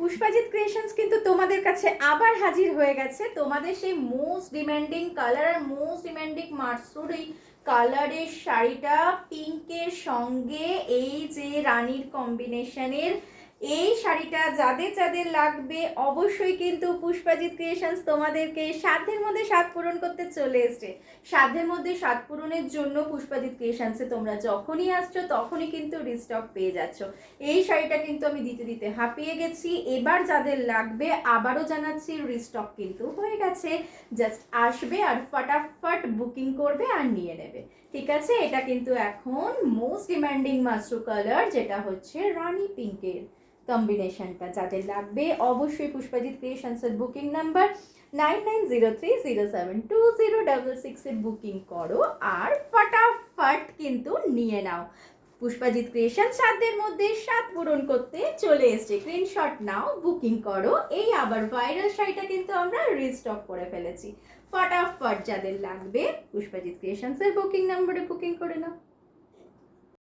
পুষ্পাজিৎ creations কিন্তু তোমাদের কাছে আবার হাজির হয়ে গেছে তোমাদের সেই মোস্ট ডিমান্ডিং কালার আর মোস্ট ডিমান্ডিং মার্সুরি কালারের শাড়িটা পিঙ্কের সঙ্গে এই যে রানীর কম্বিনেশনের এই শাড়িটা যাদের যাদের লাগবে অবশ্যই কিন্তু পুষ্পাজিৎ ক্রিয়েশনস তোমাদেরকে সাধ্যের মধ্যে স্বাদ পূরণ করতে চলে এসছে। সাধ্যের মধ্যে স্বাদ পূরণের জন্য পুষ্পাজিৎ ক্রিয়েশনসে তোমরা যখনই আসছো তখনই কিন্তু রিস্টক পেয়ে যাচ্ছ। এই শাড়িটা কিন্তু আমি দিতে দিতে হাঁপিয়ে গেছি। এবার যাদের লাগবে আবারও জানাচ্ছি রিস্টক কিন্তু হয়ে গেছে, জাস্ট আসবে আর ফটাফট বুকিং করবে আর নিয়ে নেবে। ঠিক আছে, এটা কিন্তু এখন মোস্ট ডিমান্ডিং মাস্টার কালার যেটা হচ্ছে রানী পিঙ্কের কম্বিনেশনটা যাদের লাগবে অবশ্যই পুষ্পাজিৎ ক্রিয়েশনসের বুকিং নাম্বার 9903072066 এ বুকিং করো আর ফটাফট কিন্তু নিয়ে নাও। পুষ্পাজিৎ ক্রিয়েশন সাধ্যের মধ্যে স্বাদ পূরণ করতে চলে এসছে। স্ক্রিনশট নাও, বুকিং করো। এই আবার ভাইরাল শাড়িটা কিন্তু আমরা রিস্টক করে ফেলেছি। ফটাফট যাদের লাগবে পুষ্পাজিৎ ক্রিয়েশনসের বুকিং নাম্বারে বুকিং করে নাও।